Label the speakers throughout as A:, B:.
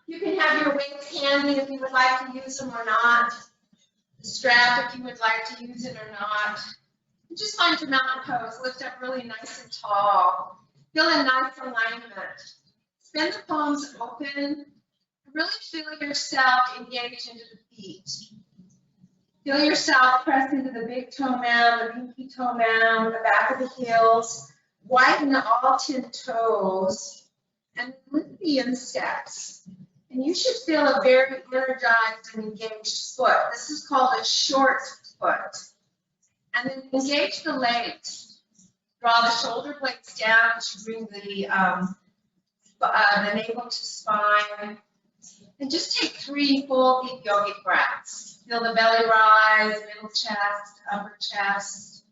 A: You can have your weights handy if you would like to use them or not. The strap if you would like to use it or not. And just find your mountain pose. Lift up really nice and tall. Feel a nice alignment. Spin the palms open. Really feel yourself engage into the feet. Feel yourself press into the big toe mound, the pinky toe mound, the back of the heels. Widen all 10 toes and lift the insteps. And you should feel a very energized and engaged foot. This is called a short foot. And then engage the legs. Draw the shoulder blades down to bring the navel to spine. And just take 3 full deep yogic breaths. Feel the belly rise, middle chest, upper chest.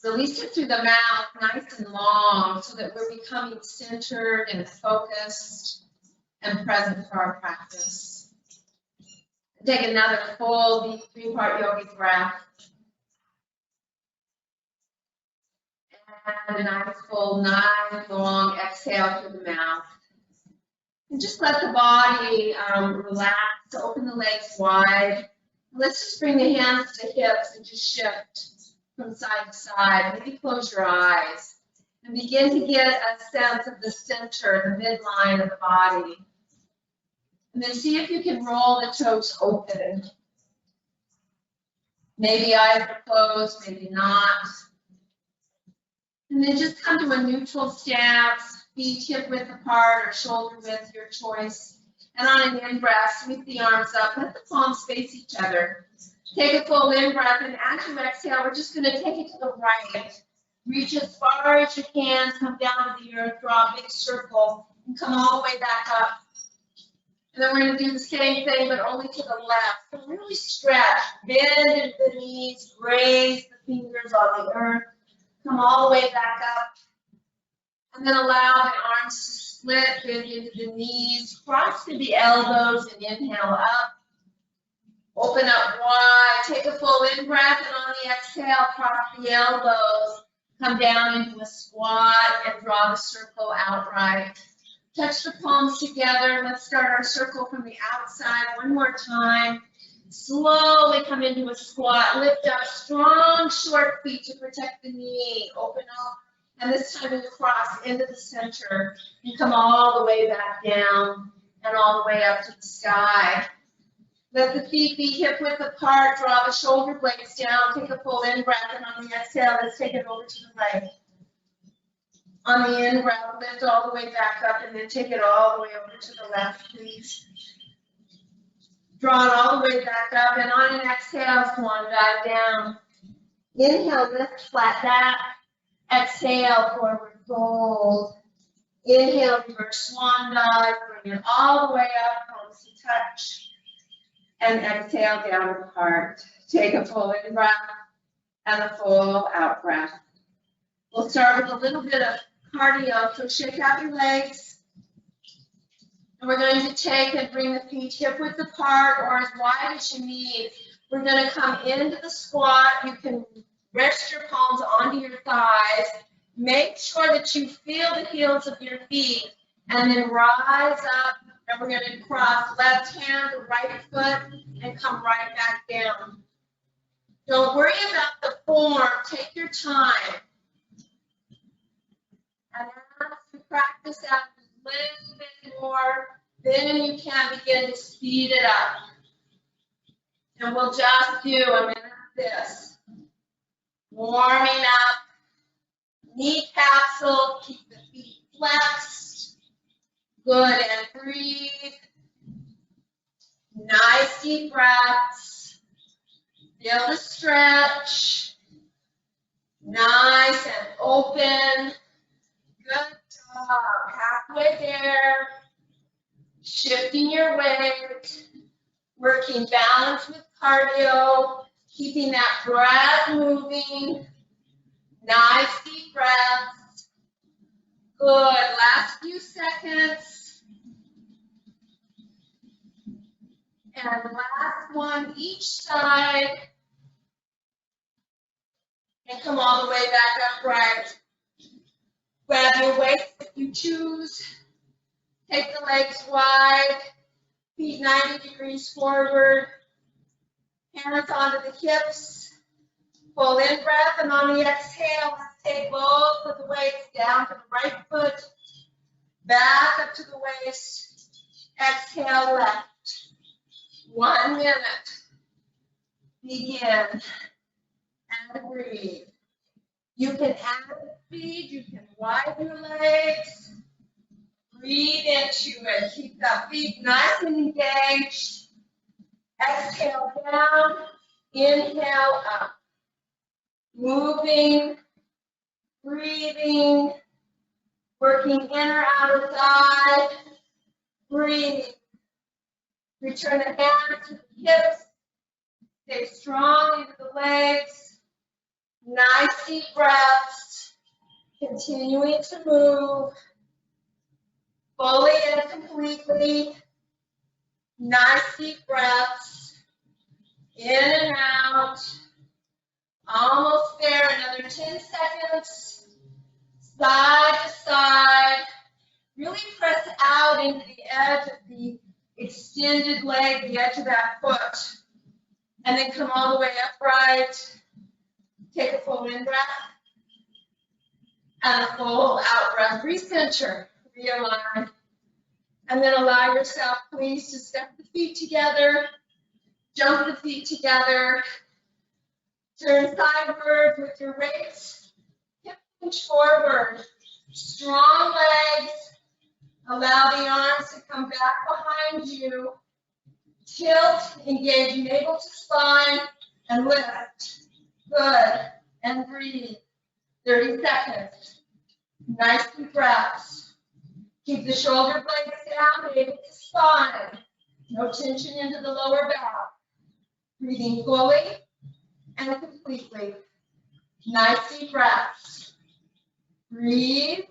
A: Release it through the mouth, nice and long, so that we're becoming centered and focused and present for our practice. Take another full deep 3-part yogic breath. And a nice full 9 long exhale through the mouth. And just let the body relax, open the legs wide. Let's just bring the hands to hips and just shift from side to side. Maybe close your eyes and begin to get a sense of the center, the midline of the body. And then see if you can roll the toes open. Maybe eyes are closed, maybe not. And then just come to a neutral stance. Feet hip width apart or shoulder width, your choice. And on an in-breath, sweep the arms up. Let the palms face each other. Take a full in-breath, and as you exhale, we're just going to take it to the right. Reach as far as you can. Come down to the earth. Draw a big circle. And come all the way back up. And then we're going to do the same thing, but only to the left. So really stretch. Bend into the knees. Raise the fingers on the earth. Come all the way back up. And then allow the arms to split, bend into the knees, cross to the elbows, and inhale up. Open up wide, take a full in-breath, and on the exhale, cross the elbows, come down into a squat, and draw the circle outright. Touch the palms together. Let's start our circle from the outside one more time. Slowly come into a squat, lift up, strong short feet to protect the knee, open up. And this time you cross into the center and come all the way back down and all the way up to the sky. Let the feet be hip width apart. Draw the shoulder blades down. Take a full in-breath, and on the exhale, let's take it over to the right. On the in-breath, lift all the way back up, and then take it all the way over to the left, please. Draw it all the way back up, and on an exhale, swan dive down. Inhale, lift, flat back. Exhale, forward fold. Inhale, reverse swan dive. Bring it all the way up, palms to touch. And exhale, downward heart. Take a full in breath and a full out breath. We'll start with a little bit of cardio. So shake out your legs. And we're going to take and bring the feet hip width apart or as wide as you need. We're going to come into the squat. You can rest your palms onto your thighs. Make sure that you feel the heels of your feet and then rise up. And we're going to cross left hand to right foot and come right back down. Don't worry about the form. Take your time. And as you practice out a little bit more, then you can begin to speed it up. And we'll just do a minute of this. Warming up. Knee capsule. Keep the feet flexed. Good, and breathe. Nice deep breaths. Feel the stretch. Nice and open. Good job. Halfway there. Shifting your weight. Working balance with cardio. Keeping that breath moving. Nice deep breaths. Good. Last few seconds. And last one each side. And come all the way back upright. Grab your weights if you choose. Take the legs wide, feet 90 degrees forward, hands onto the hips. Full in breath, and on the exhale, let's take both of the weights down to the right foot, back up to the waist. Exhale left. 1 minute. Begin and breathe. You can add speed, you can widen your legs. Breathe into it. Keep the feet nice and engaged. Exhale down, inhale up. Moving, breathing, working inner, outer thigh. Breathe. Return the hands to the hips. Stay strong into the legs. Nice deep breaths. Continuing to move. Fully and completely. Nice deep breaths. In and out. Almost there. Another 10 seconds. Side to side. Really press out into the edge of the extended leg, the edge of that foot. And then come all the way upright. Take a full in breath. And a full out breath. Recenter. Realign. And then allow yourself, please, to step the feet together. Jump the feet together. Turn sideways with your weights. Hip hinge forward. Strong legs. Allow the arms to come back behind you. Tilt, engage navel to spine, and lift. Good. And breathe. 30 seconds. Nice deep breaths. Keep the shoulder blades down, navel to spine. No tension into the lower back. Breathing fully and completely. Nice deep breaths. Breathe.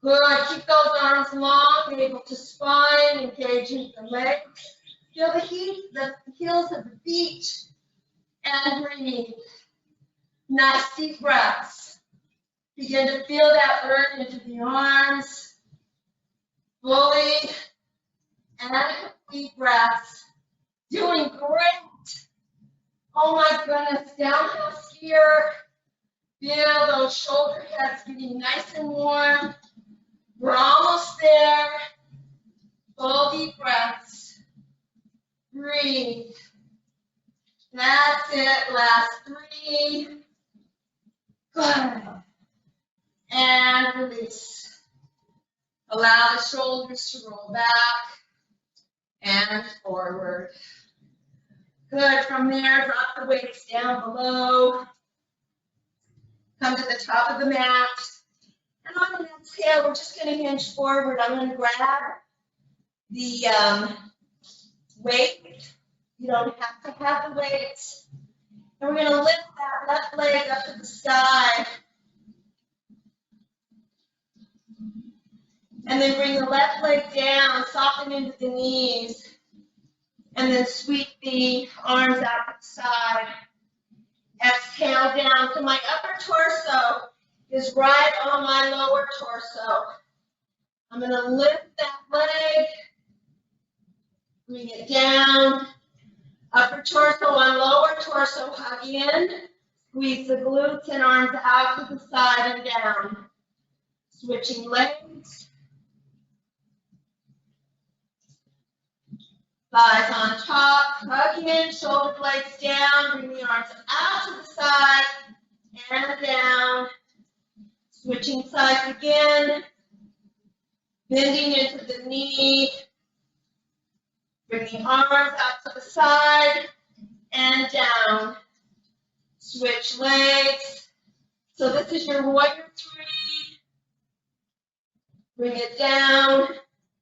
A: Good. Keep those arms long, navel to spine, engaging the legs. Feel the heels of the feet, and breathe. Nice deep breaths. Begin to feel that burn into the arms. Fully and complete breaths. Doing great. Oh my goodness, downhill skier. Feel those shoulder heads getting nice and warm. We're almost there. Full deep breaths. Breathe. That's it. Last 3. Good. And release. Allow the shoulders to roll back and forward. Good. From there, drop the weights down below. Come to the top of the mat. And on an exhale, we're just going to hinge forward. I'm going to grab the weight. You don't have to have the weights. And we're going to lift that left leg up to the sky. And then bring the left leg down, soften into the knees. And then sweep the arms out to the side. Exhale down. So my upper torso is right on my lower torso. I'm going to lift that leg, bring it down. Upper torso on lower torso, hug in. Squeeze the glutes and arms out to the side and down. Switching legs. Thighs on top, hug in, shoulder blades down, bring the arms out to the side and down. Switching sides again, bending into the knee, bring the arms out to the side and down. Switch legs. So this is your warrior 3. Bring it down.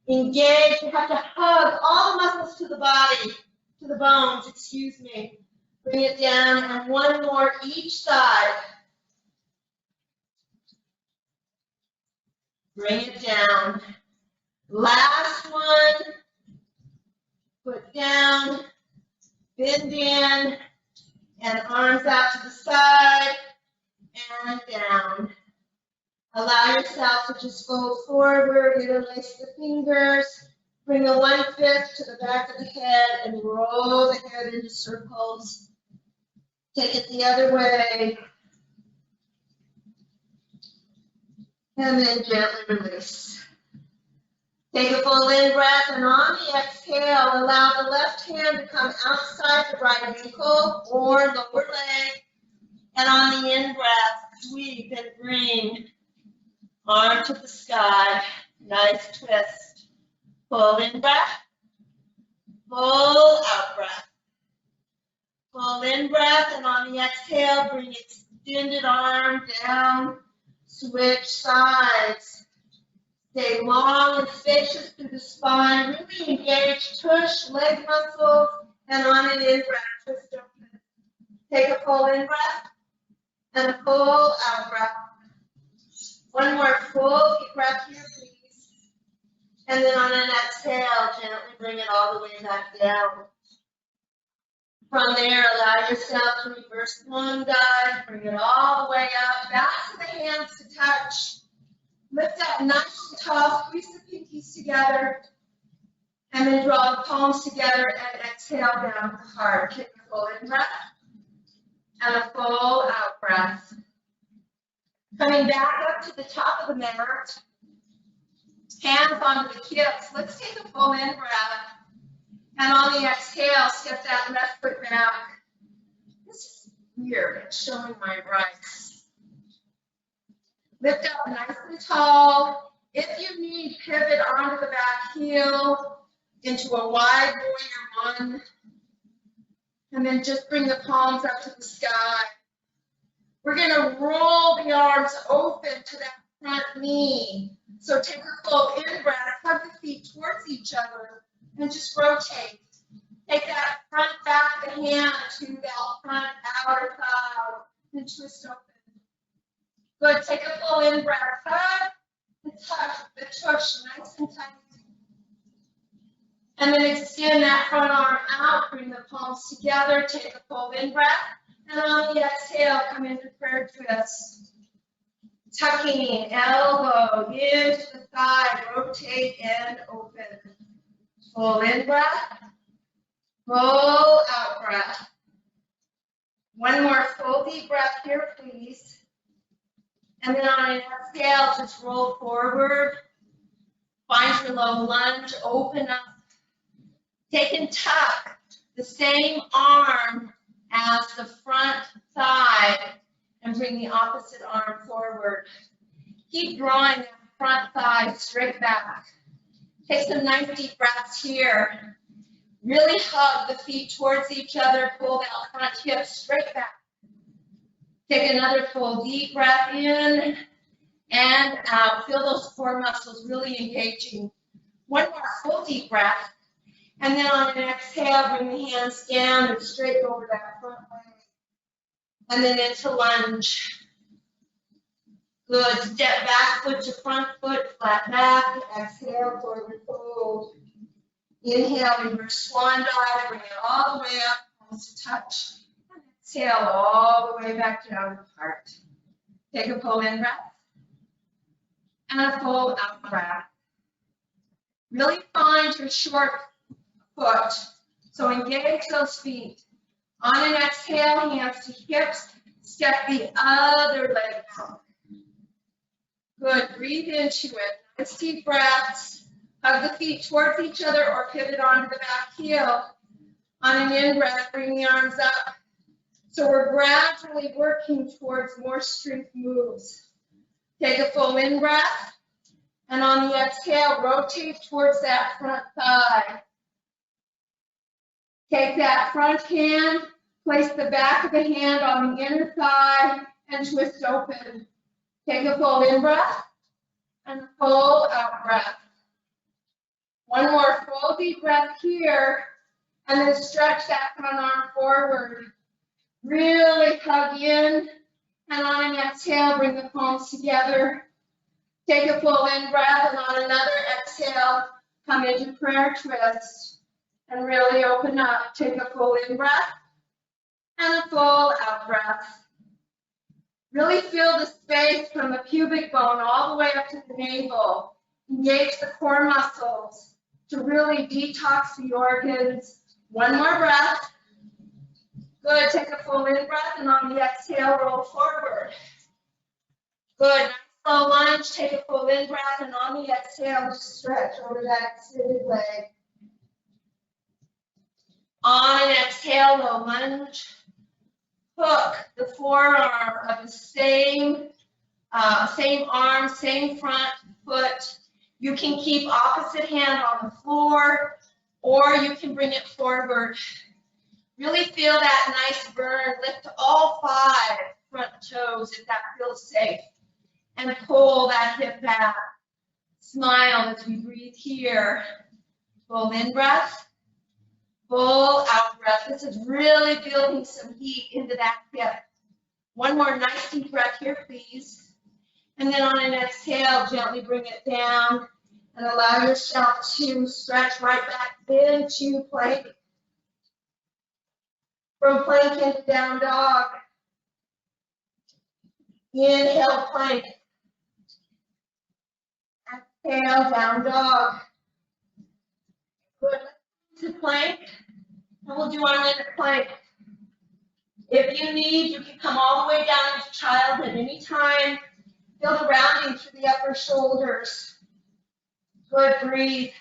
A: Engage. You have to hug all the muscles to the body, to the bones, excuse me. Bring it down and one more each side. Bring it down. Last one. Foot down. Bend in. And arms out to the side and down. Allow yourself to just fold forward, interlace the fingers, bring the 1/5 to the back of the head and roll the head into circles. Take it the other way. And then gently release. Take a full in breath, and on the exhale, allow the left hand to come outside the right ankle or lower leg. And on the in breath, sweep and bring arm to the sky. Nice twist. Full in breath. Full out breath. Full in breath, and on the exhale, bring extended arm down. Switch sides. Stay long and spacious through the spine. Really engage tush, leg muscles, and on an in breath, twist open. Take a full in breath and a full out breath. One more full deep breath here, please. And then on an exhale, gently bring it all the way back down. From there, allow yourself to reverse one dive, bring it all the way up, back to the hands to touch. Lift up nice and tall, squeeze the pinkies together, and then draw the palms together and exhale down to the heart. Take a full in breath and a full out breath. Coming back up to the top of the mat, hands onto the hips. Let's take a full in breath. And on the exhale, step that left foot back. This is weird. It's showing my rights. Lift up nice and tall. If you need, pivot onto the back heel into a wide warrior one. And then just bring the palms up to the sky. We're going to roll the arms open to that front knee. So take a full in breath. Hug the feet towards each other. And just rotate. Take that front back of the hand to that front outer thigh and twist open. Good. Take a full in breath. Hug and touch the tush nice and tight. And then extend that front arm out. Bring the palms together. Take a full in breath. And on the exhale, come into prayer twist. Tucking elbow into the thigh. Rotate and open. Full in breath, full out breath. One more full deep breath here, please. And then on an exhale, just roll forward. Find your low lunge, open up. Take and tuck the same arm as the front thigh and bring the opposite arm forward. Keep drawing that front thigh straight back. Take some nice deep breaths here. Really hug the feet towards each other. Pull that front hip straight back. Take another full deep breath in and out. Feel those core muscles really engaging. One more full deep breath. And then on an exhale, bring the hands down and straight over that front leg. And then into lunge. Good. Step back, foot to front foot, flat back. Exhale, forward fold. Inhale, reverse swan dive. Bring it all the way up, palms to touch. And exhale all the way back down to the heart. Take a full in breath and a full out breath. Really find your short foot. So engage those feet. On an exhale, hands to hips. Step the other leg out. Good. Breathe into it. Nice deep breaths. Hug the feet towards each other or pivot onto the back heel. On an in breath, bring the arms up. So we're gradually working towards more strength moves. Take a full in breath. And on the exhale, rotate towards that front thigh. Take that front hand, place the back of the hand on the inner thigh, and twist open. Take a full in breath and a full out breath. One more full deep breath here, and then stretch that front arm forward. Really hug in, and on an exhale, bring the palms together. Take a full in breath, and on another exhale, come into prayer twist, and really open up. Take a full in breath and a full out breath. Really feel the space from the pubic bone all the way up to the navel. Engage the core muscles to really detox the organs. One more breath. Good, take a full in breath, and on the exhale, roll forward. Good, nice slow lunge, take a full in breath, and on the exhale, just stretch over that extended leg. On an exhale, low lunge. Hook the forearm of the same arm, same front foot. You can keep opposite hand on the floor, or you can bring it forward. Really feel that nice burn. Lift all 5 front toes if that feels safe. And pull that hip back. Smile as we breathe here. Full in breath. Full out breath. This is really building some heat into that hip. One more nice deep breath here, please. And then on an exhale, gently bring it down and allow yourself to stretch right back into plank. From plank into down dog. Inhale, plank. Exhale, down dog. Good. To plank, and we'll do our minute plank. If you need, you can come all the way down into child at any time. Feel the rounding through the upper shoulders. Good, breathe.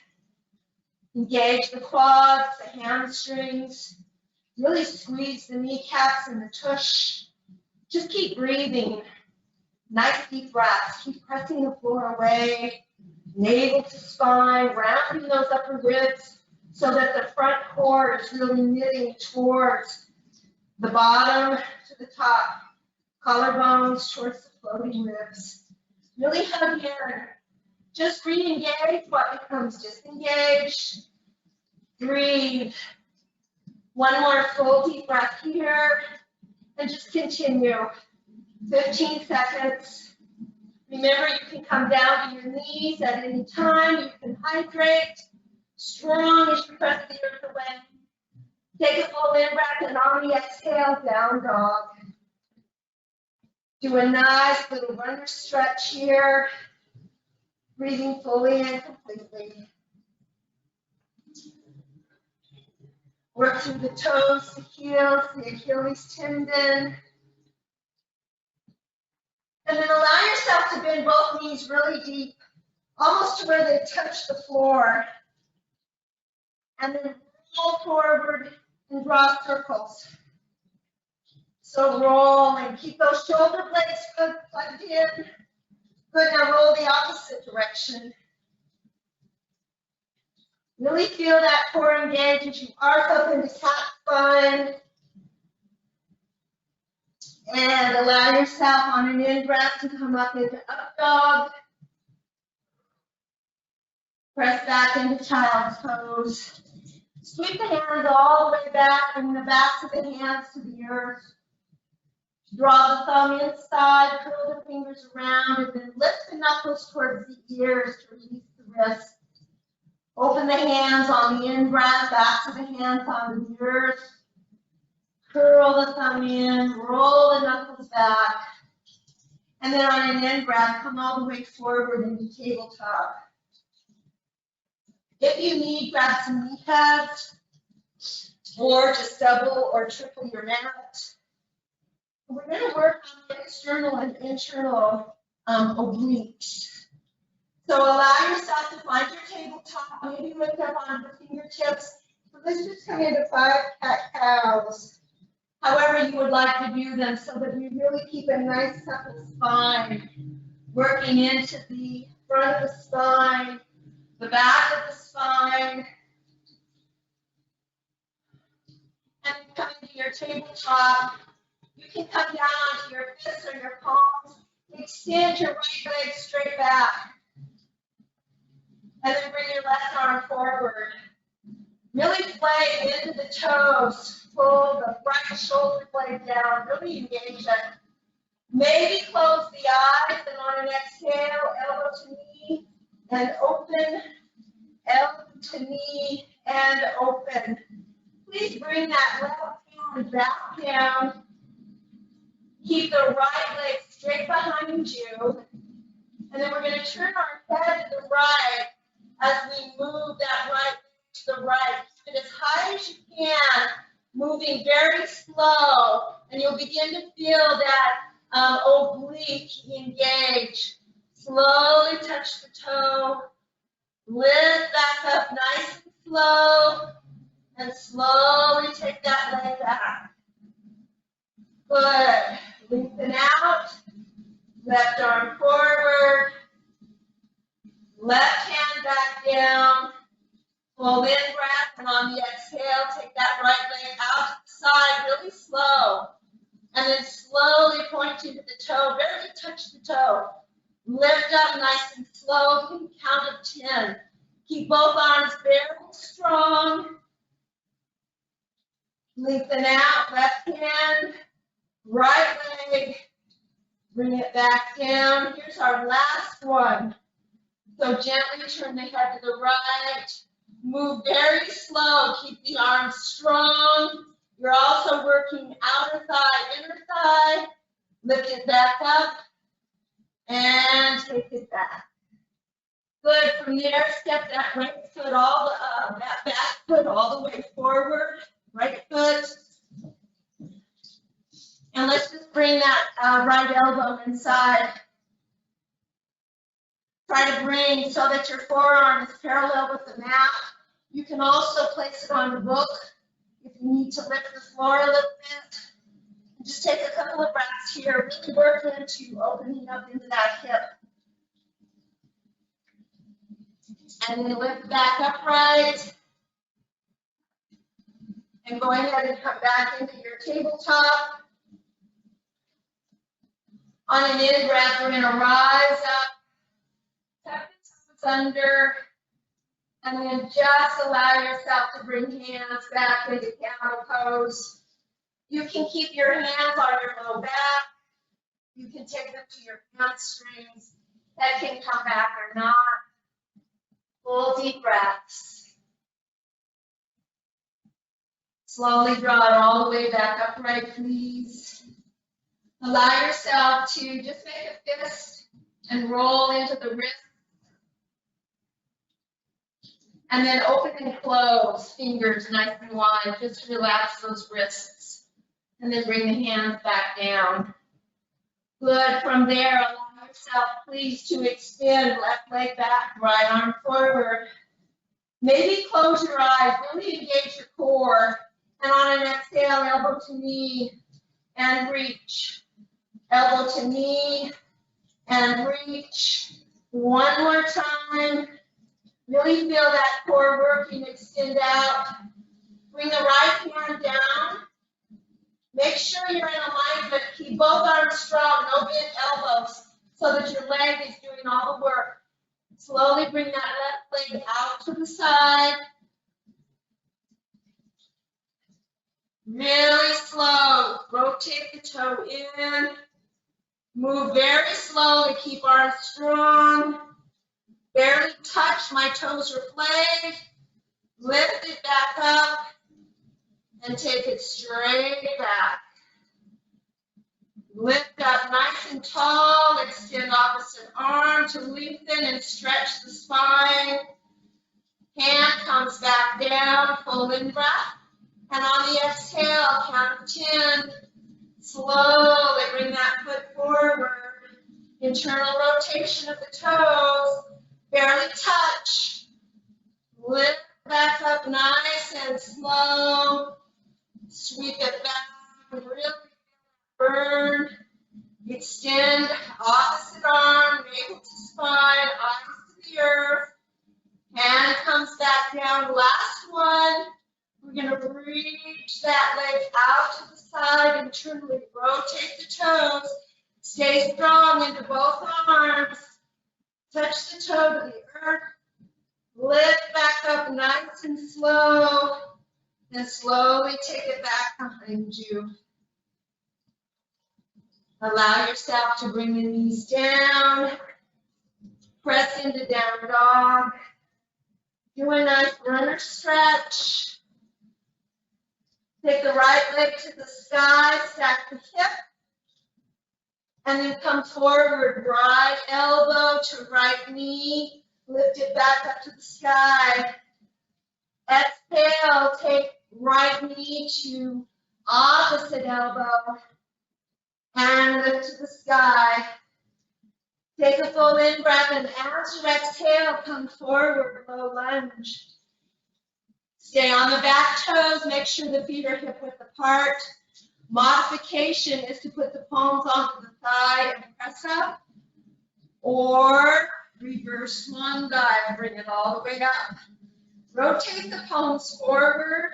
A: Engage the quads, the hamstrings. Really squeeze the kneecaps and the tush. Just keep breathing. Nice deep breaths. Keep pressing the floor away. Navel to spine, rounding those upper ribs so that the front core is really knitting towards the bottom to the top. Collarbones towards the floating ribs. Really hug in. Just re-engage what becomes disengaged. Breathe. One more full deep breath here. And just continue. 15 seconds. Remember, you can come down to your knees at any time. You can hydrate. Strong as you press the earth away. Take a full in breath, and on the exhale, down dog. Do a nice little runner stretch here. Breathing fully and completely. Work through the toes, the heels, the Achilles tendon. And then allow yourself to bend both knees really deep, almost to where they touch the floor. And then roll forward and draw circles. So roll and keep those shoulder blades good, plugged in. Good, now roll the opposite direction. Really feel that core engage as you arc up into cat spine. And allow yourself on an in-breath to come up into up dog. Press back into child's pose. Sweep the hands all the way back, bring the backs of the hands to the earth. Draw the thumb inside, curl the fingers around, and then lift the knuckles towards the ears to release the wrist. Open the hands on the in-breath, back to the hands on the earth. Curl the thumb in, roll the knuckles back. And then on an in-breath, come all the way forward into tabletop. If you need, grab some knee pads, or just double or triple your mat. We're going to work on the external and internal obliques. So allow yourself to find your tabletop, maybe lift up on the fingertips. So let's just come into 5 cat-cows. However you would like to do them so that you really keep a nice supple spine. Working into the front of the spine, the back of the spine. And coming to your tabletop, you can come down onto your fists or your palms. Extend your right leg straight back. And then bring your left arm forward. Really play into the toes. Pull the right shoulder blade down. Really engage it. Maybe close the eyes, and on an exhale, elbow to knee and open. Elbow to knee and open. Please bring that left hand back down. Keep Keep the right leg straight behind you. And then we're going to turn our head to the right as we move that right leg to the right. Keep it as high as you can, moving very slow. And you'll begin to feel that oblique engage. Slowly touch the toe. Lift back up nice and slow. And slowly take that leg back. Good. Lengthen out. Left arm forward. Left hand back down. Full in breath. And on the exhale, take that right leg out to the side really slow. And then slowly point into the toe. Barely touch the toe. Lift up nice and slow. You can count of 10. Keep both arms very strong. Lengthen out. Left hand. Right leg. Bring it back down. Here's our last one. So gently turn the head to the right. Move very slow. Keep the arms strong. You're also working outer thigh, inner thigh. Lift it back up and take it back. Good. From there, step that right foot that back foot all the way forward. Right foot. And let's just bring that right elbow inside. Try to bring so that your forearm is parallel with the mat. You can also place it on the book if you need to lift the floor a little bit. Just take a couple of breaths here. Really work into opening up into that hip. And then lift back upright. And go ahead and come back into your tabletop. On an in breath, we're going to rise up, tuck the toes under, and then just allow yourself to bring hands back into camel pose. You can keep your hands on your low back. You can take them to your hamstrings. That can come back or not. Full deep breaths. Slowly draw it all the way back upright, please. Allow yourself to just make a fist and roll into the wrist. And then open and close, fingers nice and wide. Just relax those wrists. And then bring the hands back down. Good. From there, allow yourself, please, to extend left leg back, right arm forward. Maybe close your eyes. Really engage your core. And on an exhale, elbow to knee and reach. Elbow to knee and reach. One more time. Really feel that core working, extend out. Bring the right hand down. Make sure you're in alignment. Keep both arms strong, no bent elbows, so that your leg is doing all the work. Slowly bring that left leg out to the side. Really slow. Rotate the toe in. Move very slowly. Keep arms strong. Barely touch. My toes are flayed. Lift it back up and take it straight back. Lift up nice and tall. Extend opposite arm to lengthen and stretch the spine. Hand comes back down. Full in breath. And on the exhale, count of 10. Slowly bring that foot forward. Internal rotation of the toes. Barely touch. Lift back up nice and slow. Sweep it back. Really burn. Extend opposite arm, navel to spine, eyes to the earth. Hand comes back down. Last one. We're going to reach that leg out to the side, internally rotate the toes. Stay strong into both arms. Touch the toe to the earth. Lift back up nice and slow. And slowly take it back behind you. Allow yourself to bring the knees down. Press into down dog. Do a nice runner stretch. Take the right leg to the sky, stack the hip. And then come forward, right elbow to right knee. Lift it back up to the sky. Exhale, take right knee to opposite elbow. And lift to the sky. Take a full in-breath, and as you exhale, come forward, low lunge. Stay on the back toes. Make sure the feet are hip-width apart. Modification is to put the palms onto the thigh and press up. Or reverse swan dive, bring it all the way up. Rotate the palms forward,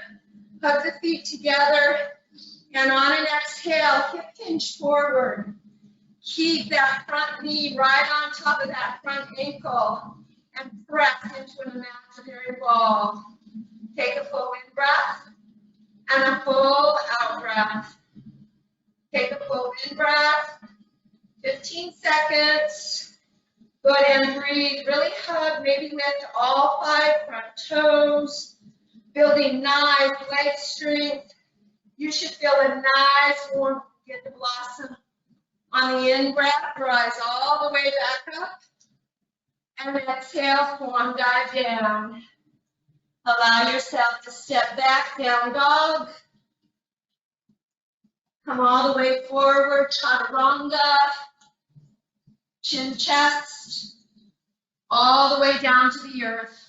A: hug the feet together, and on an exhale, hip hinge forward. Keep that front knee right on top of that front ankle and press into an imaginary ball. Take a full in breath and a full out breath. Take a full in breath, 15 seconds. Good, and breathe. Really hug, maybe lift all 5 front toes. Building nice leg strength. You should feel a nice warm, get the blossom. On the in-breath, rise all the way back up. And exhale, form dive down. Allow yourself to step back, down dog. Come all the way forward, chaturanga. Chin chest. All the way down to the earth.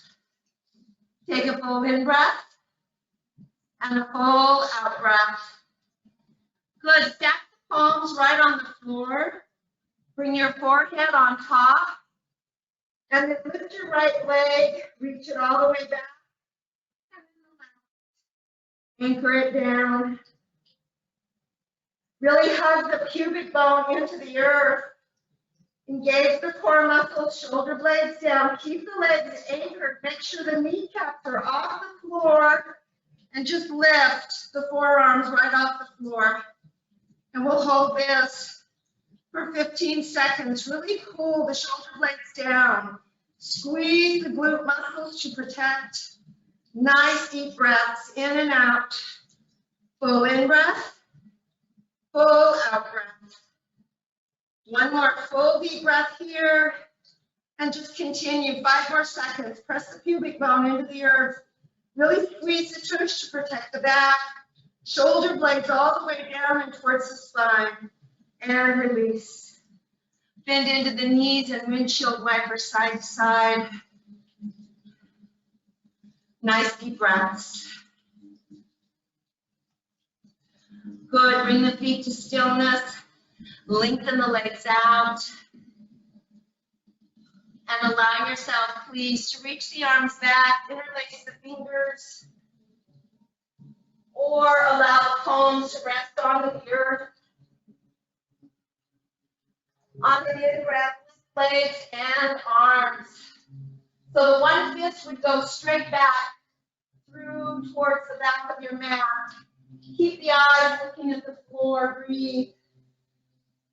A: Take a full in-breath and a full out-breath. Good, stack the palms right on the floor. Bring your forehead on top. And then lift your right leg, reach it all the way back. Anchor it down. Really hug the pubic bone into the earth. Engage the core muscles, shoulder blades down. Keep the legs anchored. Make sure the kneecaps are off the floor. And just lift the forearms right off the floor. And we'll hold this for 15 seconds. Really pull the shoulder blades down. Squeeze the glute muscles to protect. Nice deep breaths in and out. Full in breath, full out breath. One more full deep breath here. And just continue, 5 more seconds. Press the pubic bone into the earth. Really squeeze the tush to protect the back. Shoulder blades all the way down and towards the spine. And release. Bend into the knees and windshield wiper side to side. Nice deep breaths. Good, bring the feet to stillness. Lengthen the legs out. And allow yourself, please, to reach the arms back, interlace the fingers, or allow the palms to rest on the earth. On the in-breath, legs and arms. So the one fist would go straight back through towards the back of your mat. Keep the eyes looking at the floor, breathe.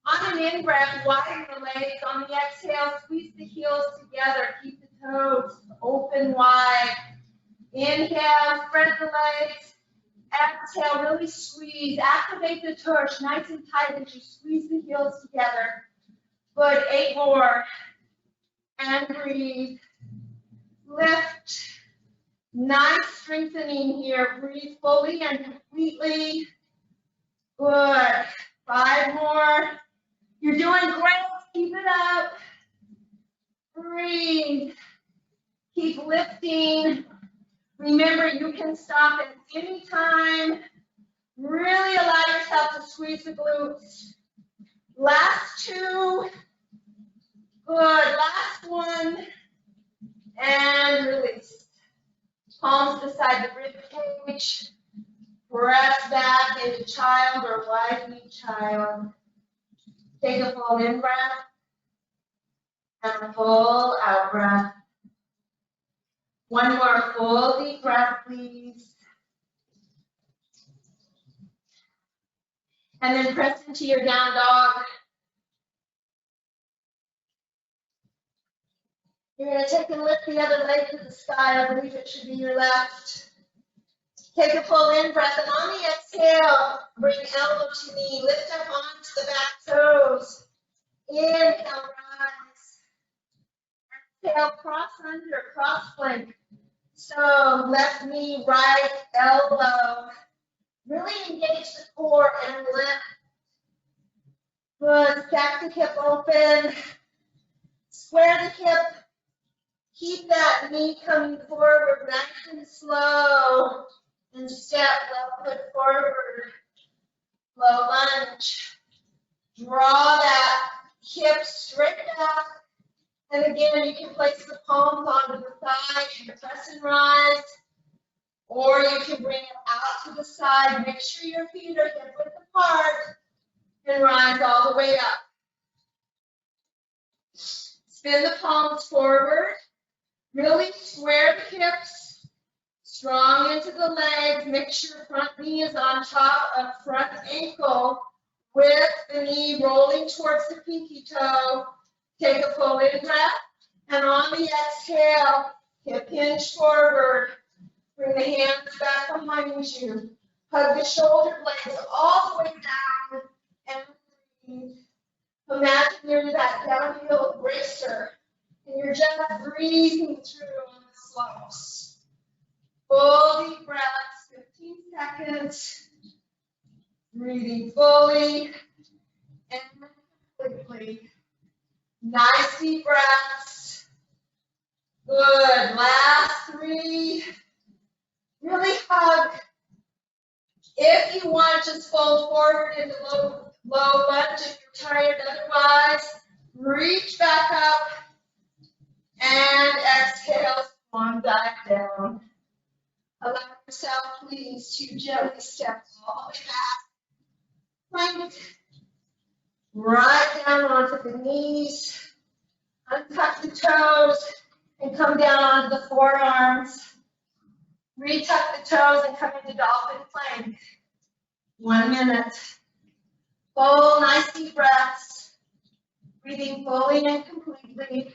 A: On an in-breath, widen the legs. On the exhale, squeeze the heels together. Keep the toes open wide. Inhale, spread the legs. Exhale, really squeeze. Activate the tush nice and tight as you squeeze the heels together. Good, 8 more. And breathe. Lift. Nice strengthening here. Breathe fully and completely. Good. 5 more. You're doing great. Keep it up. Breathe. Keep lifting. Remember, you can stop at any time. Really allow yourself to squeeze the glutes. Last 2. Good. Last 1. And release. Palms beside the rib cage. Press back into child or wide knee child. Take a full in breath and a full out breath. One more full deep breath, please. And then press into your down dog. You're going to take and lift the other leg to the sky. I believe it should be your left. Take a full in breath, and on the exhale, bring elbow to knee. Lift up onto the back toes. exhale, cross under, cross plank. So left knee, right elbow. Really engage the core and lift. Good. Stack the hip open. Square the hip. Keep that knee coming forward nice and slow. And step left foot forward. Low lunge. Draw that hip straight back. And again, you can place the palms onto the thigh and press and rise. Or you can bring it out to the side. Make sure your feet are hip width apart. And rise all the way up. Spin the palms forward. Really square the hips. Strong into the legs. Make sure front knee is on top of front ankle with the knee rolling towards the pinky toe. Take a full in breath. And on the exhale, hip hinge forward. Bring the hands back behind you. Hug the shoulder blades all the way down. And breathe. Imagine you're that downhill racer. And you're just breathing through on the slopes. Full deep breaths, 15 seconds. Breathing fully and completely. Nice deep breaths. Good. Last 3. Really hug. If you want, just fold forward into low lunge if you're tired. Otherwise, reach back up and exhale, swan dive down. Allow yourself, please, to gently step all the way back. Plank. Right down onto the knees. Untuck the toes and come down onto the forearms. Retuck the toes and come into dolphin plank. 1 minute. Full, nice deep breaths. Breathing fully and completely.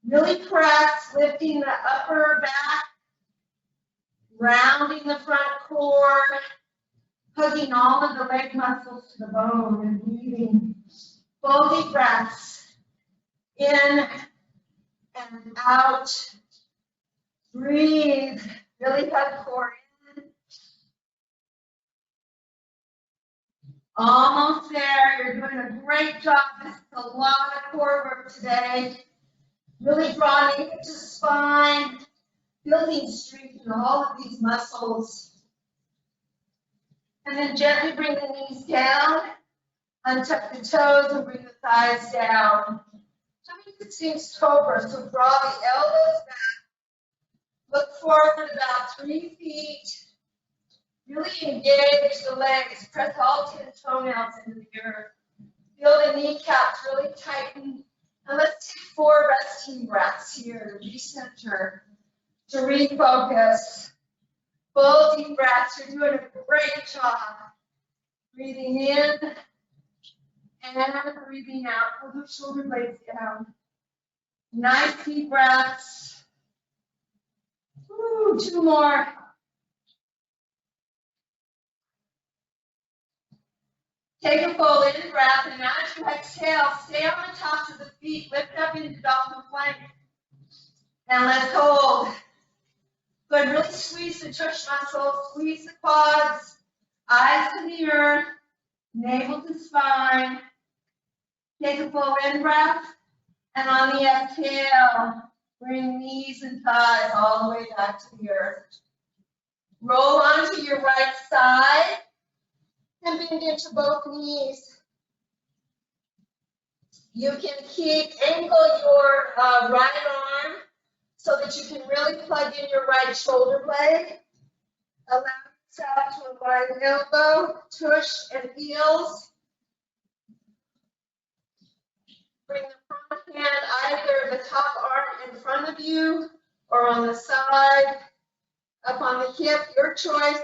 A: Really press, lifting the upper back. Rounding the front core. Hugging all of the leg muscles to the bone and breathing. Full deep breaths. In and out. Breathe. Really hug core in. Almost there. You're doing a great job. This is a lot of core work today. Really drawing into the spine. Building strength in all of these muscles. And then gently bring the knees down. Untuck the toes and bring the thighs down. Coming to Sphinx Cobra. So draw the elbows back. Look forward about 3 feet. Really engage the legs. Press all 10 toenails into the earth. Feel the kneecaps really tighten. And let's take 4 resting breaths here to recenter, to refocus. Full deep breaths. You're doing a great job. Breathing in and breathing out. Pull the shoulder blades down. Nice deep breaths. Ooh, 2 more. Take a full in breath, and as you exhale, stay on the tops of the feet, lift up into dolphin plank. And let's hold. Good, really squeeze the tush muscles, squeeze the quads, eyes to the earth, navel to spine. Take a full in breath, and on the exhale, bring knees and thighs all the way back to the earth. Roll onto your right side and bend into both knees. You can angle your right arm so that you can really plug in your right shoulder blade. Allow yourself to align elbow, tush, and heels. Bring the front hand either the top arm in front of you or on the side, up on the hip, your choice.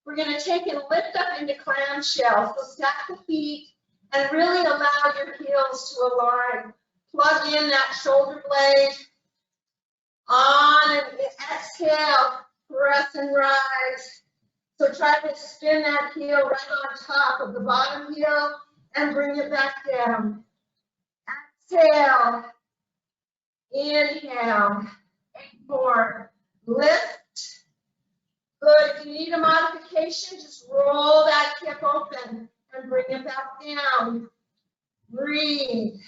A: We're going to take and lift up into clamshell. So stack the feet and really allow your heels to align. Plug in that shoulder blade. On and exhale, press and rise. So try to spin that heel right on top of the bottom heel and bring it back down. Exhale. Inhale. 8 more. Lift. Good. If you need a modification, just roll that hip open and bring it back down. Breathe.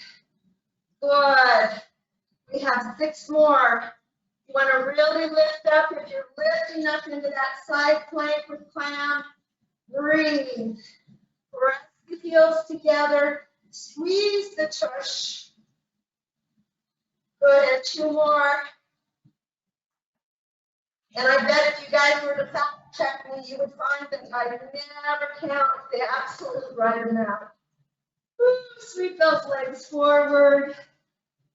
A: Good. We have 6 more. You want to really lift up. If you're lifting up into that side plank with clam, breathe. Press the heels together. Squeeze the tush. Good. And 2 more. And I bet if you guys were to fact check me, you would find that I never count the absolute right amount. Woo, sweep those legs forward.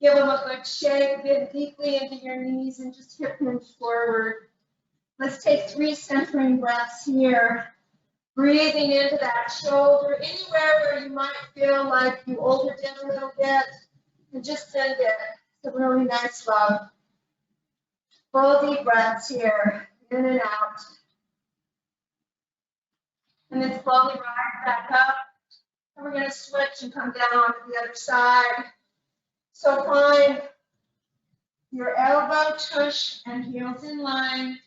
A: Give them a good shake. Bend deeply into your knees and just hip hinge forward. Let's take 3 centering breaths here. Breathing into that shoulder, anywhere where you might feel like you overed it a little bit, and just send it. It's a really nice love. Full deep breaths here, in and out. And then slowly rise back up. And we're going to switch and come down onto the other side. So find your elbow, tush, and heels in line.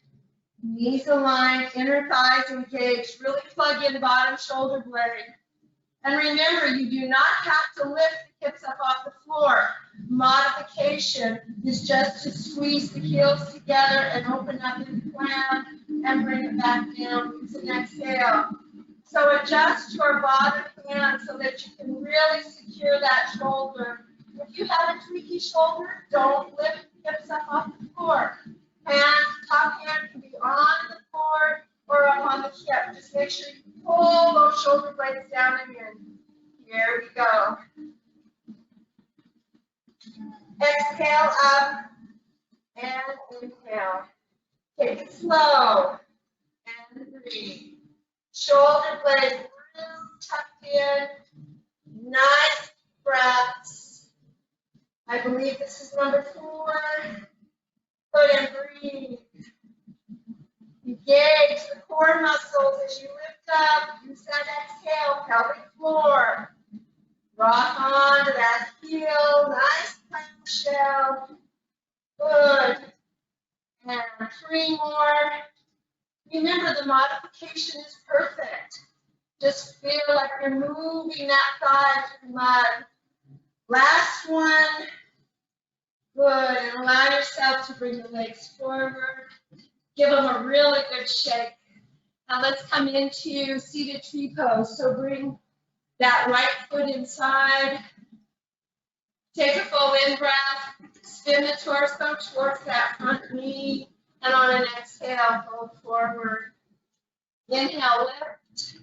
A: Knees aligned, inner thighs engaged. Really plug in bottom shoulder blade. And remember, you do not have to lift the hips up off the floor. Modification is just to squeeze the heels together and open up in clam and bring it back down. Use an exhale. So adjust your bottom hand so that you can really secure that shoulder. If you have a tweaky shoulder, don't lift the hips up off the floor. Hands, top hand can be on the floor or up on the hip. Just make sure you pull those shoulder blades down and in. Here we go. Exhale up and inhale. Take it slow and breathe. Shoulder blades really tucked in. Nice breaths. I believe this is number 4. Good, and breathe. Engage the core muscles as you lift up. Use that exhale, pelvic floor. Rock on to that heel. Nice clamshell. Good. And 3 more. Remember, the modification is perfect. Just feel like you're moving that thigh through the mud. Last one. Good, and allow yourself to bring the legs forward. Give them a really good shake. Now let's come into seated tree pose. So bring that right foot inside. Take a full in breath. Spin the torso towards that front knee. And on an exhale, fold forward. Inhale, lift.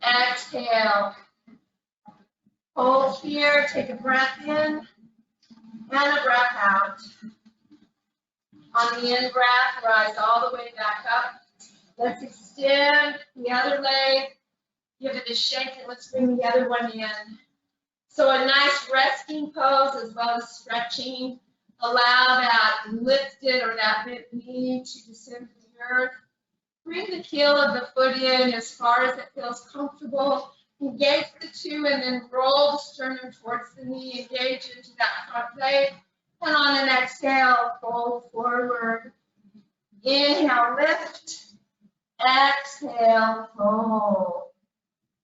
A: Exhale. Hold here, take a breath in. And a breath out. On the in breath, rise all the way back up. Let's extend the other leg. Give it a shake and let's bring the other one in. So a nice resting pose as well as stretching. Allow that lifted or that bent knee to descend to the earth. Bring the heel of the foot in as far as it feels comfortable. Engage the 2 and then roll the sternum towards the knee. Engage into that front leg. And on an exhale, fold forward. Inhale, lift. Exhale, fold.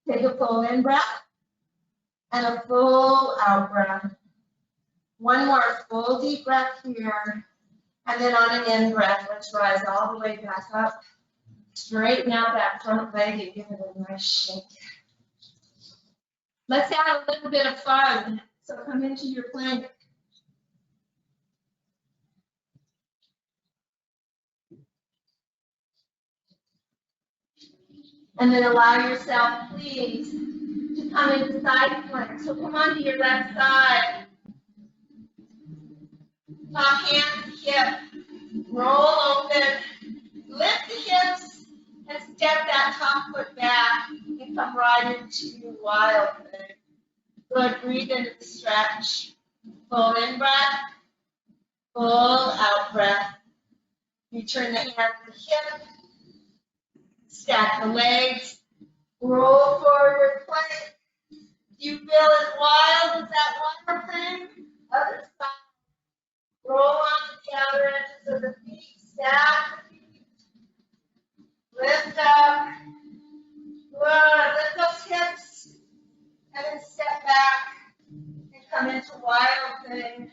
A: Take a full in breath and a full out breath. One more full deep breath here. And then on an in breath, let's rise all the way back up. Straighten out that front leg and give it a nice shake. Let's add a little bit of fun. So come into your plank. And then allow yourself, please, to come into side plank. So come onto your left side. Top hand to hip. Roll open. Lift the hips and step that top foot back and come right into wild thing. Good. Breathe into the stretch. Full in breath. Full out breath. You turn the hand to the hip. Stack the legs. Roll forward plank. Do you feel as wild as that one thing? Other side. up. Good. Lift those hips. And then step back and come into wild thing.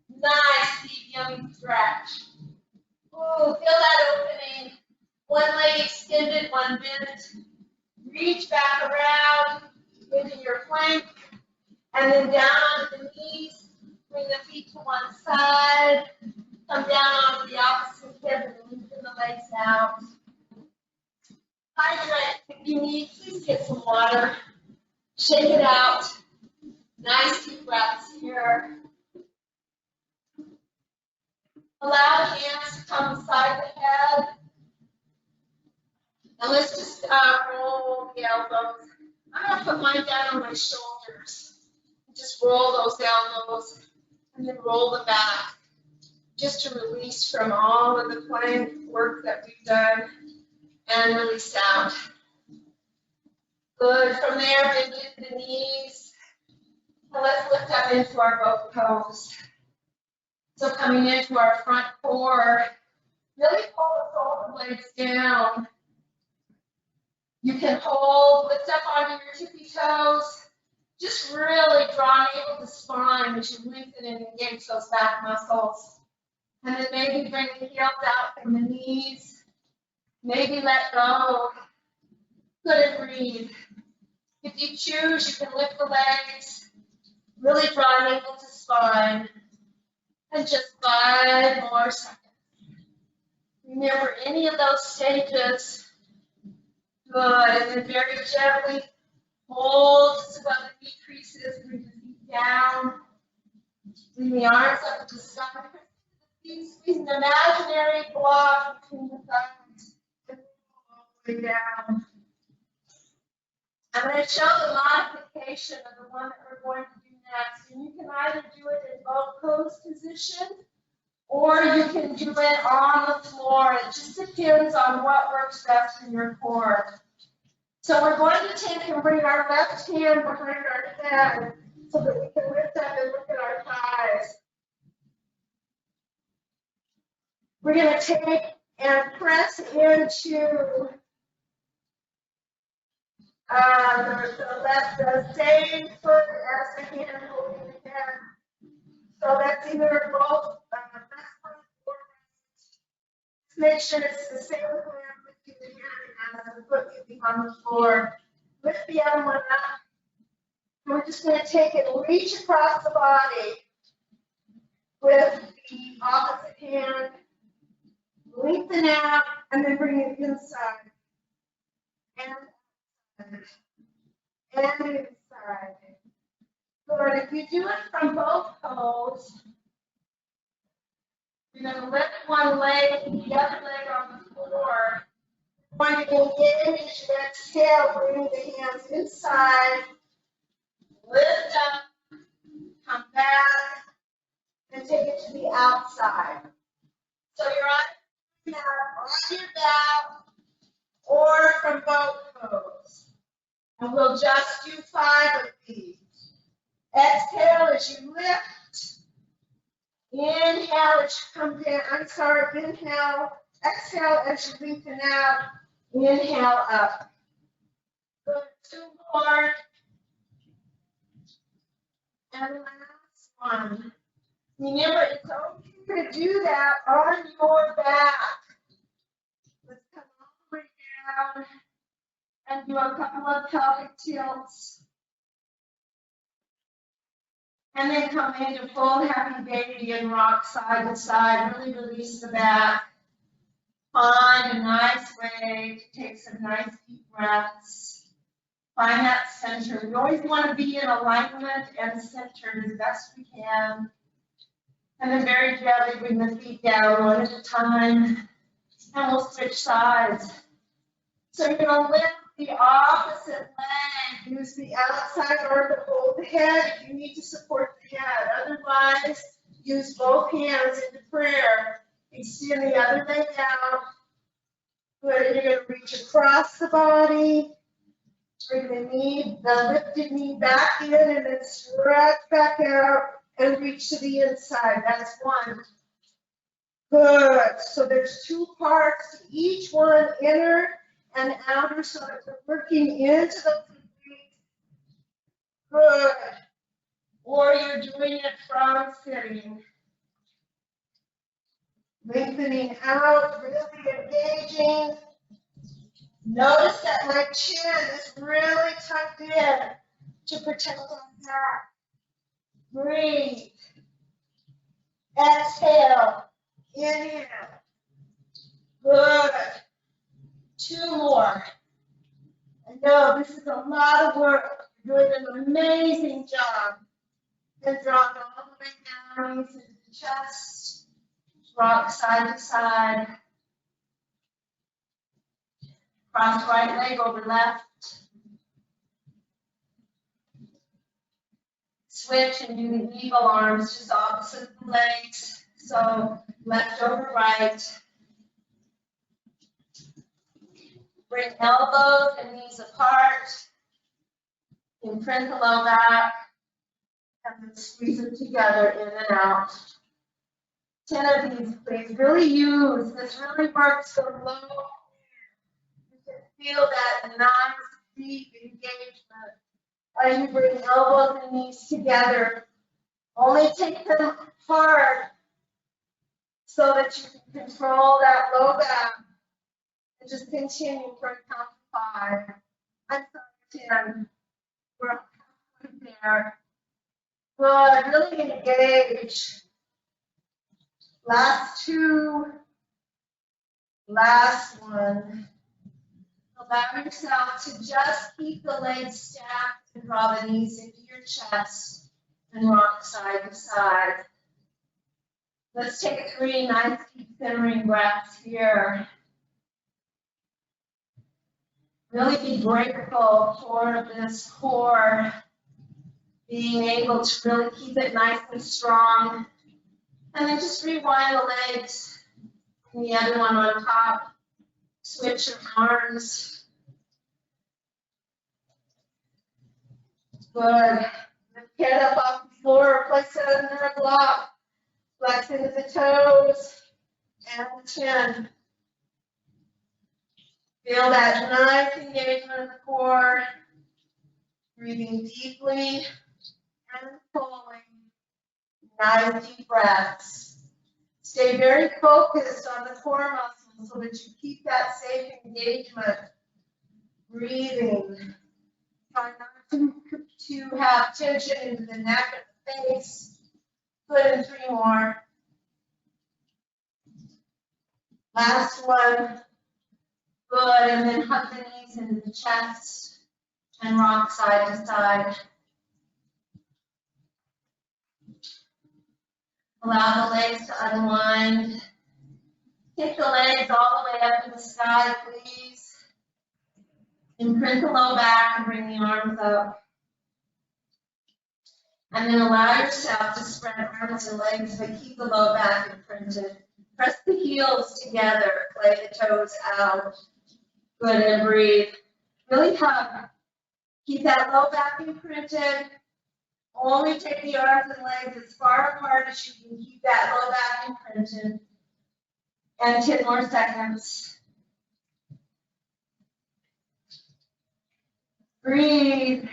A: Nice, deep, yummy stretch. Ooh, feel that opening. One leg extended, one bent. Reach back around into your plank. And then down onto the knees. Bring the feet to one side. Come down onto the opposite hip and lengthen the legs out. Hydrate. If you need, please get some water. Shake it out. Nice deep breaths here. Allow the hands to come beside the head. And let's just roll the elbows. I'm going to put mine down on my shoulders. Just roll those elbows and then roll them back. Just to release from all of the plank work that we've done and release out. Good. From there, bend into the knees. And let's lift up into our boat pose. So coming into our front core, really pull the shoulder blades down. You can hold, lift up onto your tippy toes. Just really draw navel to spine as you lengthen and engage those back muscles. And then maybe bring the heels out from the knees. Maybe let go. Good, and breathe. If you choose, you can lift the legs. Really draw navel to spine. And just 5 more seconds. Remember any of those stages. Good. And then very gently hold just above the knee creases. Bring the feet down. Bring the arms up to the sky. Squeeze an imaginary block between the thighs and all the way down. I'm going to show the modification of the one that we're going to do next. And you can either do it in boat pose position or you can do it on the floor. It just depends on what works best in your core. So we're going to take and bring our left hand behind our head so that we can lift up and look at our thighs. We're going to take and press into the same foot as the hand holding the head. So that's either both left foot or right. Make sure it's the same hand lifting the hand as the foot can be on the floor. Lift the other one up. And we're just going to take it and reach across the body with the opposite hand. Lengthen out and then bring it inside. And inside. Good. If you do it from both toes, you're going to lift one leg and the other leg on the floor. You're going to engage as you exhale, bring the hands inside. Lift up, come back, and take it to the outside. So you're on your back or from both toes. And we'll just do 5 of these. Exhale as you lift. Inhale as you come down. Inhale. Exhale as you lengthen out. Inhale up. Good. 2 more. And last one. Remember, it's okay to do that on your back. Let's come all the way down and do a couple of pelvic tilts. And then come into full happy baby and rock side to side. Really release the back. Find a nice way to take some nice deep breaths. Find that center. We always want to be in alignment and centered as best we can. And then very gently bring the feet down one at a time. And we'll switch sides. So you're going to lift the opposite leg. Use the outside arm to hold the head if you need to support the head. Otherwise, use both hands into prayer. Extend the other leg out. Good. And you're going to reach across the body. Bring the lifted knee back in and then stretch back out and reach to the inside. That's 1. Good. So there's 2 parts to each one, inner and outer so that we're working into the obliques. Good. Or you're doing it from sitting. Lengthening out, really engaging. Notice that my chin is really tucked in to protect my back. Breathe. Exhale. Inhale. Good. 2 more. I know this is a lot of work. You're doing an amazing job. And drop it all the way down into the chest. Rock side to side. Cross right leg over left. Switch and do the eagle arms, just opposite the legs. So left over right. Bring elbows and knees apart. Imprint the low back. And then squeeze them together in and out. 10 of these, please. Really use. This really works the low. You can feel that nice, deep engagement. As you bring elbows and knees together, only take them hard so that you can control that low back. And just continue for a count of 5. I'm sorry, 10. We're halfway there. Good, really engage. Last 2. Last 1. Allow yourself to just keep the legs stacked and draw the knees into your chest and rock side to side. Let's take 3 nice deep centering breaths here. Really be grateful for this core, being able to really keep it nice and strong. And then just rewind the legs and the other one on top. Switch your arms. Good. Lift head up off the floor, place it under a block. Flex into the toes and the chin. Feel that nice engagement of the core. Breathing deeply and pulling. Nice deep breaths. Stay very focused on the core muscles so that you keep that safe engagement. Breathing. Try not to have tension into the neck and the face. Good, and 3 more. Last one. Good, and then hug the knees into the chest and rock side to side. Allow the legs to unwind. Take the legs all the way up to the sky, please. Imprint the low back and bring the arms up. And then allow yourself to spread arms and legs, but keep the low back imprinted. Press the heels together, play the toes out. Good, and breathe. Really hug. Keep that low back imprinted. Only take the arms and legs as far apart as you can keep that low back imprinted. And 10 more seconds. Breathe.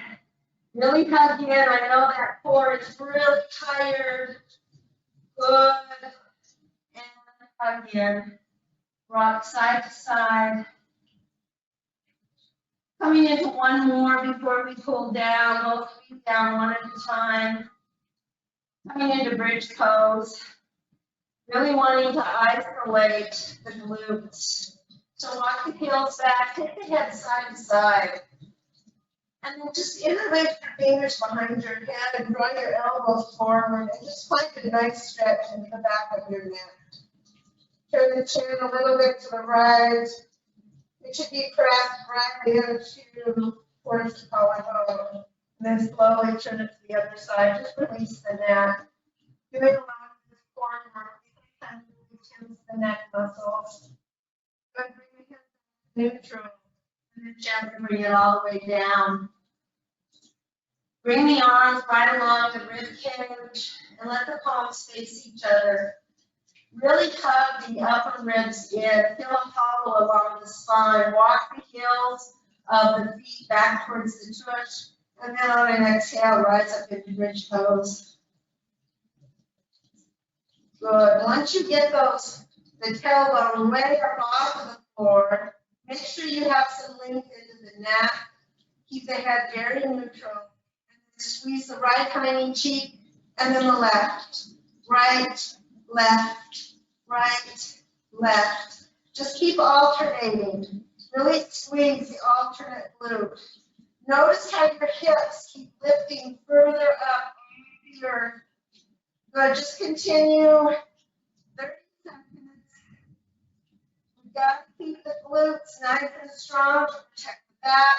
A: Really hug in. I know that core is really tired. Good. And hug in. Rock side to side. Coming into 1 more before we pull down, both feet down one at a time. Coming into bridge pose. Really wanting to isolate the glutes. So walk the heels back, take the head side to side. And then just interlace your fingers behind your head and draw your elbows forward and just find a nice stretch into the back of your neck. Turn the chin a little bit to the right. It should be pressed right into towards the collarbone. And then slowly turn it to the other side. Just release the neck. Doing a lot of this core work. Sometimes it tense the neck muscles. Good, bring the hips neutral. And then gently bring it all the way down. Bring the arms right along the rib cage and let the palms face each other.
B: Really hug the upper ribs in, feel a hollow along the spine, walk the heels of the feet back towards the tush, and then on an exhale, rise up into bridge pose. Good. Once you get the tailbone way up off of the floor, make sure you have some length into the neck. Keep the head very neutral. And then squeeze the right hind cheek and then the left. Right, left, right, left. Just keep alternating. Really squeeze the alternate glute. Notice how your hips keep lifting further up off the earth. Good, just continue. 30 seconds. We've got to keep the glutes nice and strong to protect the back.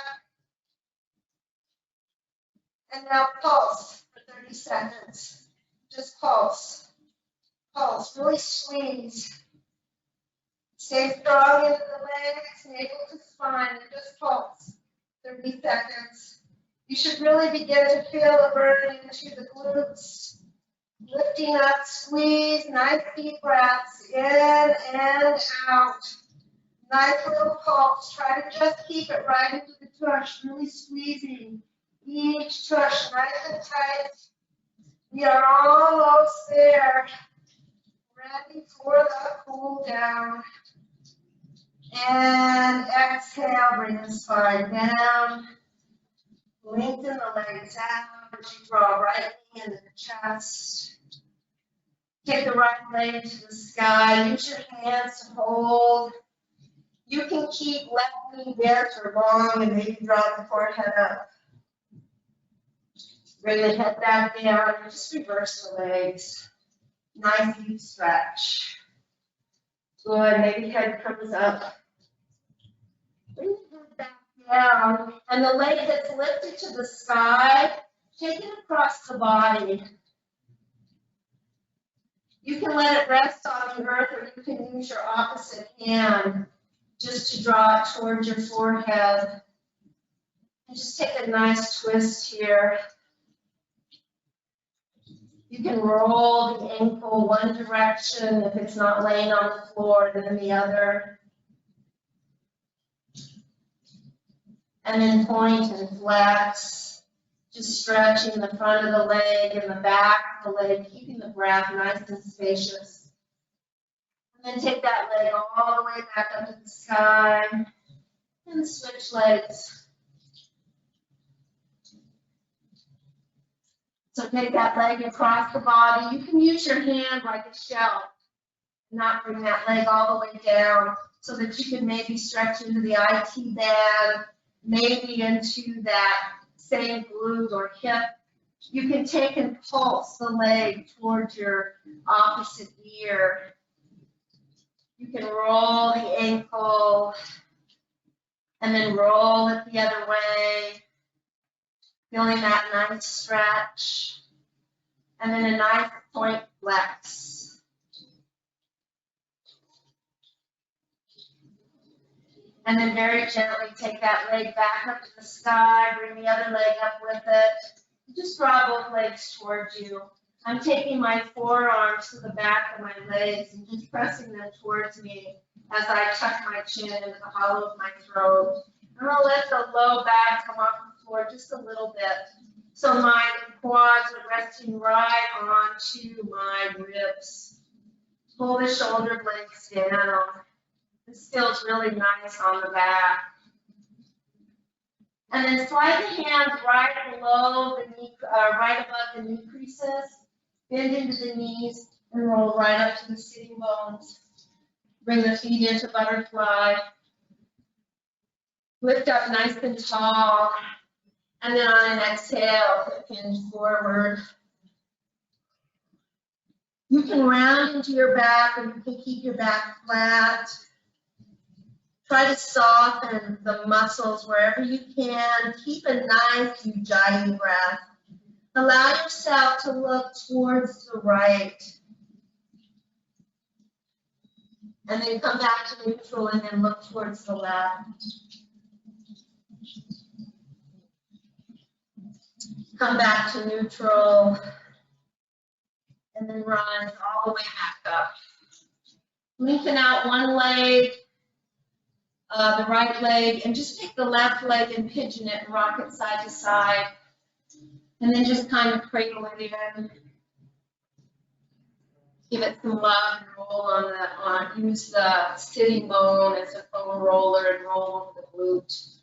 B: And now pulse for 30 seconds. Just pulse. Pulse, really squeeze. Stay strong into the legs, navel to spine, and just pulse. 30 seconds. You should really begin to feel a burn into the glutes. Lifting up, squeeze, nice deep breaths, in and out. Nice little pulse. Try to just keep it right into the tush, really squeezing each tush nice and tight. We are almost there. Ready for the cool down. And exhale, bring the spine down. Lengthen the legs out as you draw right knee into the chest. Take the right leg to the sky. Use your hands to hold. You can keep left knee bent or long and maybe draw the forehead up. Bring the head back down and just reverse the legs. Nice deep stretch. Good. Maybe head comes up. Bring the head back down. And the leg that's lifted to the sky, take it across the body. You can let it rest on the earth, or you can use your opposite hand just to draw it towards your forehead. And just take a nice twist here. You can roll the ankle one direction if it's not laying on the floor, then the other. And then point and flex. Just stretching the front of the leg and the back of the leg, keeping the breath nice and spacious. And then take that leg all the way back up to the sky and switch legs. So take that leg across the body. You can use your hand like a shelf, not bring that leg all the way down so that you can maybe stretch into the IT band, maybe into that same glute or hip. You can take and pulse the leg towards your opposite ear. You can roll the ankle and then roll it the other way, feeling that nice stretch. And then a nice point flex. And then very gently take that leg back up to the sky, bring the other leg up with it. Just draw both legs towards you. I'm taking my forearms to the back of my legs and just pressing them towards me as I tuck my chin into the hollow of my throat. I'm going to let the low back come off the floor just a little bit. So my quads are resting right onto my ribs. Pull the shoulder blades down. This feels really nice on the back. And then slide the hands right below the knee, right above the knee creases. Bend into the knees and roll right up to the sitting bones. Bring the feet into butterfly. Lift up nice and tall. And then on an exhale, hinge forward. You can round into your back, or you can keep your back flat. Try to soften the muscles wherever you can. Keep a nice Ujjayi breath. Allow yourself to look towards the right. And then come back to neutral and then look towards the left. Come back to neutral. And then rise all the way back up.
A: Lengthen out one leg, the right leg, and just take the left leg and pigeon it and rock it side to side. And then just kind of cradle it in. Give it some love and roll on use the sitting bone as a foam roller and roll the glute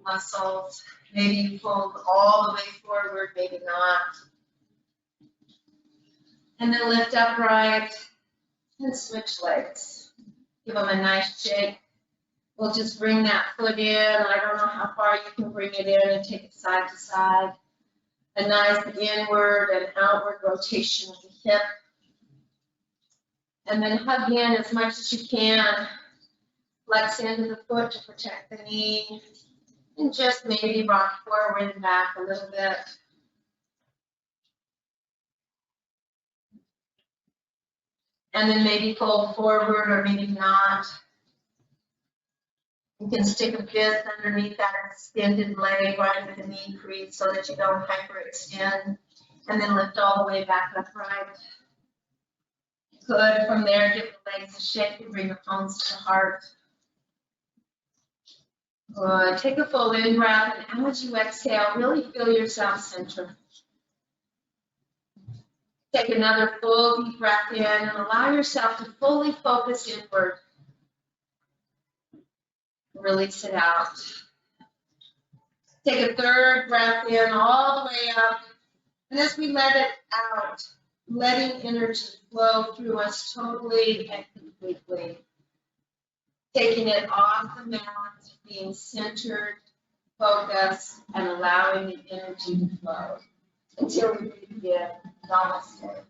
A: muscles. Maybe you fold all the way forward, maybe not. And then lift upright and switch legs. Give them a nice shake. We'll just bring that foot in. I don't know how far you can bring it in and take it side to side. A nice inward and outward rotation of the hip. And then hug in as much as you can. Flex into the foot to protect the knee. And just maybe rock forward and back a little bit. And then maybe fold forward or maybe not. You can stick a fist underneath that extended leg right at the knee crease so that you don't hyperextend. And then lift all the way back upright. Good. From there, give the legs a shake and bring the palms to the heart. Good. Take a full in breath, and as you exhale, really feel yourself center. Take another full deep breath in and allow yourself to fully focus inward. Release it out. Take a third breath in all the way up. And as we let it out, letting energy flow through us totally and completely. Taking it off the mat, being centered, focused, and allowing the energy to flow. Until we begin. Namaste.